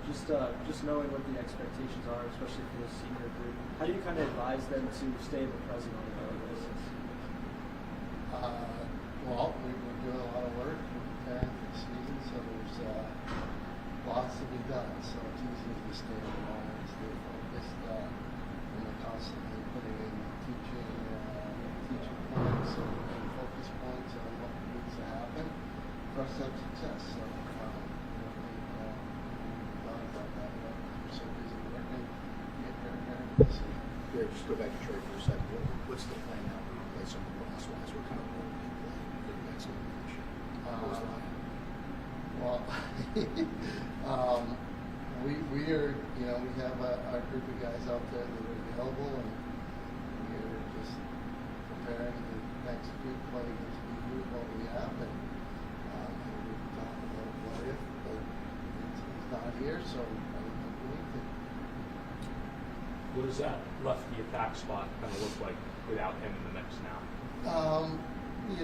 just knowing what the expectations are, especially for the senior group. How do you kind of advise them to stay present on a daily basis? Well, we're doing a lot of work preparing for the season, so there's lots to be done. So it's easy to stay along and stay focused. Constantly putting in teaching points and focus points on what needs to happen for us to have success. So, we're so busy working, get prepared for the season. Yeah, just go back to Troy for a second. What's the plan now to play some lacrosse-wise? What kind of role do you play for the next match? What was the plan? Well, we are, we have our group of guys out there that are available, and we're just preparing to execute, play against what we have, and we talk about what if, but he's not here, so I don't think we need to. What does that lefty attack spot kind of look like without him in the mix now? We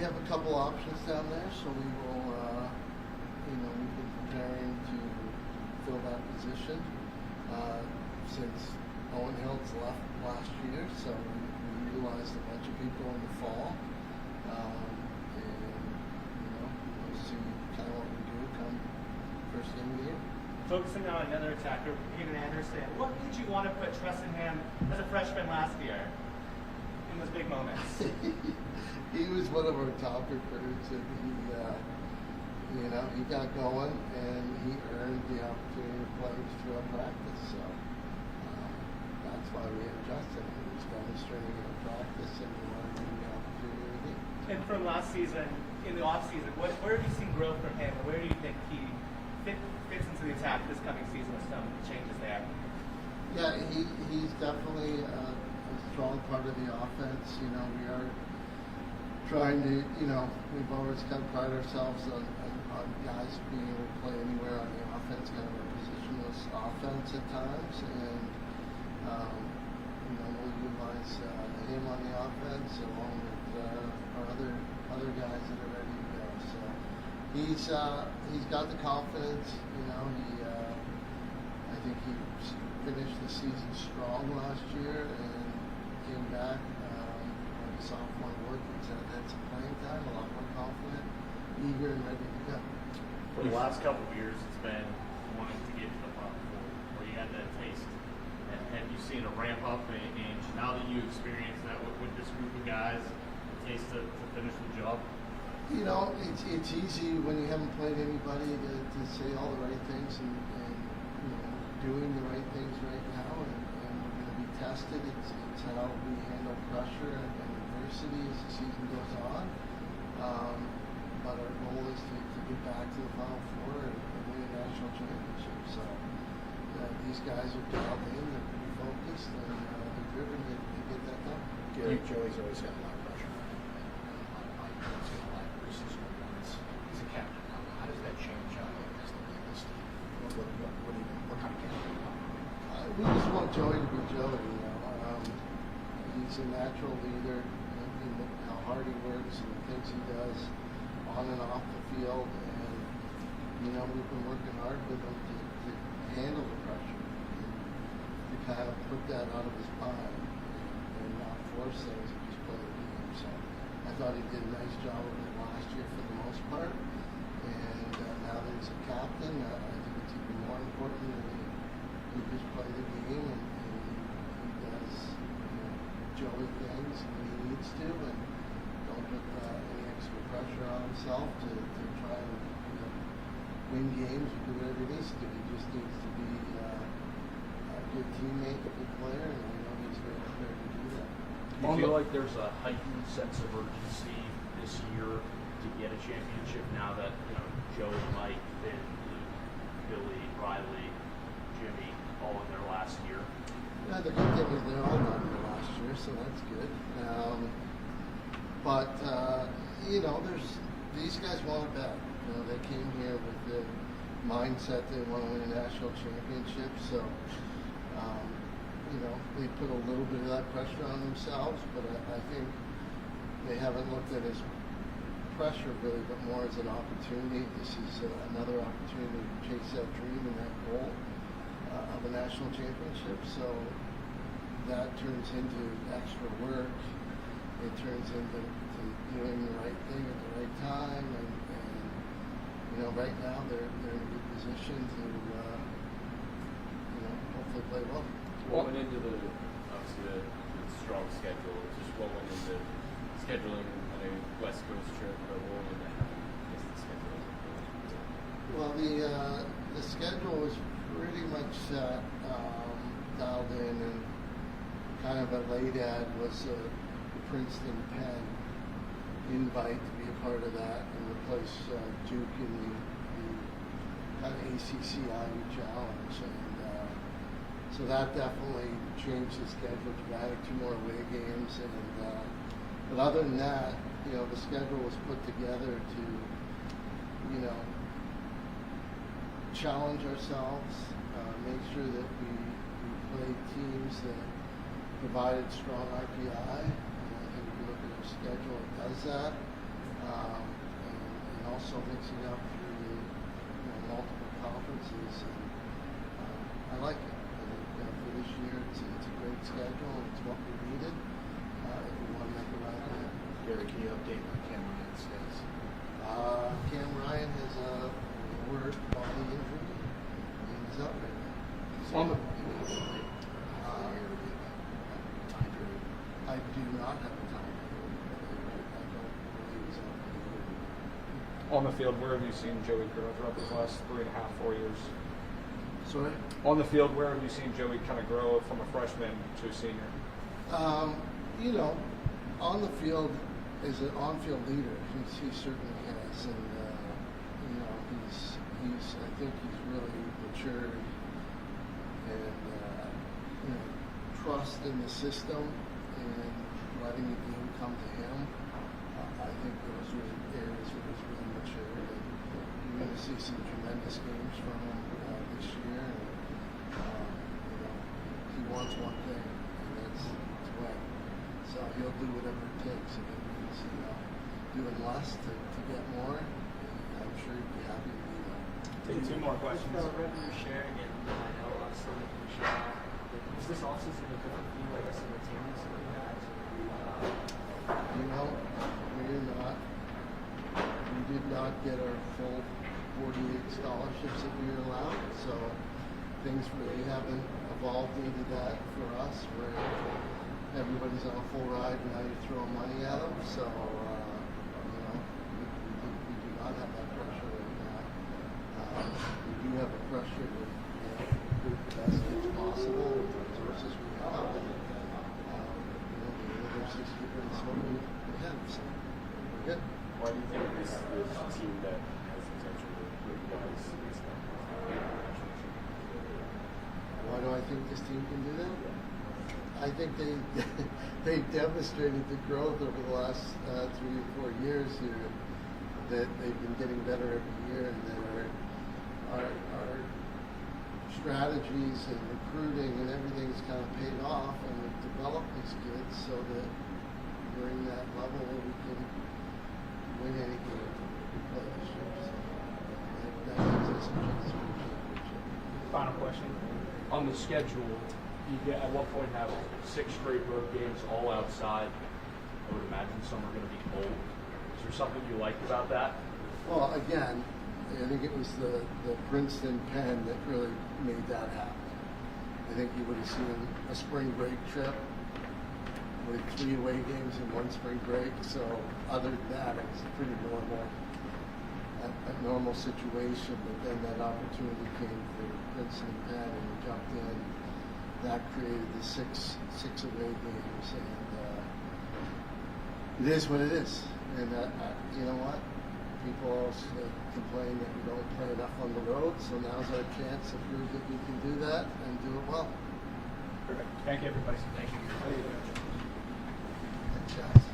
have a couple options down there, so we will, we've been preparing to fill that position since Owen Hiltz left last year, so we utilized a bunch of people in the fall, and we'll see kind of what we do come first game of the year. Focusing on another attacker, Hayden Anderson, what made you want to put Tressingham as a freshman last year in those big moments? He was one of our top recruits, and he got going, and he earned the opportunity to play throughout practice. So that's why we adjusted him. He was demonstrating in practice, and we wanted to give him the opportunity to get. And from last season, in the off season, where have you seen growth from him, or where do you think he fits into the attack this coming season with some changes there? Yeah, he's definitely a strong part of the offense. We are trying to, we've always kind of pride ourselves on guys being able to play anywhere on the offense, kind of a positionless offense at times, and we'll utilize him on the offense along with our other guys that are ready to go. So he's got the confidence. I think he finished the season strong last year and came back like a sophomore working, so had some playing time, a lot more confident, eager, and ready to go. For the last couple of years, it's been wanting to get to the Final Four, where you had that taste. And have you seen a ramp up, and now that you experienced that with this group of guys, a taste to finish the job? It's easy when you haven't played anybody to say all the right things and doing the right things right now, and we're going to be tested. It's how we handle pressure and adversity as the season goes on. But our goal is to get back to the Final Four and win a national championship. So these guys are dialed in, they're pretty focused, and they're driven to get that done. Joey's always had a lot of pressure on him, and a lot of preseason moments. He's a captain. How does that change as the league this team? What kind of captain? We just want Joey to be Joey. He's a natural leader in how hard he works and the things he does on and off the field, and we've been working hard with him to handle the pressure and to kind of put that out of his mind and not force things and just play the game. So I thought he did a nice job of it last year for the most part, and now that he's a captain, I think it's even more important that he just play the game and he does Joey things when he needs to, and don't put any extra pressure on himself to try and win games or do whatever he needs to do. He just needs to be a good teammate, a good player, and I know he's very prepared to do that. Do you feel like there's a heightened sense of urgency this year to get a championship now that Joe, Mike, Finn, Luke, Billy, Riley, Jimmy, all in their last year? Yeah, the good thing is they're all not in their last year, so that's good. But these guys want it bad. They came here with the mindset they want to win a national championship, so they put a little bit of that pressure on themselves, but I think they haven't looked at his pressure really, but more as an opportunity. This is another opportunity to chase that dream and that goal of a national championship. So that turns into extra work. It turns into doing the right thing at the right time, and right now they're in a good position to hopefully play well. What went into obviously the strong schedule? Just what went into scheduling a West Coast trip, but what went into the schedule? Well, the schedule was pretty much set, dialed in, and kind of a late ad was the Princeton Penn invite to be a part of that and replace Duke in the kind of ACC IU challenge, and so that definitely changed the schedule. We added 2 more away games, and but other than that, the schedule was put together to challenge ourselves, make sure that we played teams that provided strong IPI. I think if you look at our schedule, it does that, and also mixing up through multiple conferences. And I like it. I think for this year, it's a great schedule, and it's what we needed if we want to make a run at it. Gary, can you update on Cam Ryan's status? Cam Ryan has a word body injury, and he's out right now. Time period. I do not have a time period. I don't believe he's out for the year. On the field, where have you seen Joey grow throughout these last 3.5, 4 years? Sorry? On the field, where have you seen Joey kind of grow from a freshman to a senior? On the field, as an on-field leader, he certainly has, and he's I think he's really matured, and trust in the system and letting the game come to him. I think those are areas where he's really matured, and you're going to see some tremendous games from him this year. And, he wants one thing, and that's to win. So he'll do whatever it takes. If it means doing less to get more, I'm sure he'd be happy to do that. Take 2 more questions. With the revenue sharing, and I know obviously we share. Is this offseason a different view, I guess, of the teams that we had? We did not get our full 48 scholarships that we were allowed, so things really haven't evolved into that for us, where everybody's on a full ride and now you're throwing money at them. So, we do not have that pressure right now. We do have a pressure to recruit the best kids possible with the resources we have. The university's giving us what we have, so we're good. Why do you think this team that has potential to bring guys is Why do I think this team can do that? I think they've demonstrated the growth over the last 3 or 4 years here, that they've been getting better every year, and that our strategies and recruiting and everything's kind of paid off, and we've developed these kids so that we're in that level where we can win any game we play this year. So that gives us a chance to win a championship. Final question. On the schedule, you get at one point have 6 straight road games all outside. I would imagine some are going to be cold. Is there something you like about that? Well, again, I think it was the Princeton Penn that really made that happen. I think you would have seen a spring break trip with 3 away games in 1 spring break. So other than that, it was pretty normal, a normal situation. But then that opportunity came for Princeton Penn, and we jumped in. That created the six away games, and it is what it is. And you know what? People always complain that we don't play enough on the road, so now's our chance to prove that we can do that and do it well. Perfect. Thank you, everybody. Thank you. Thanks, guys.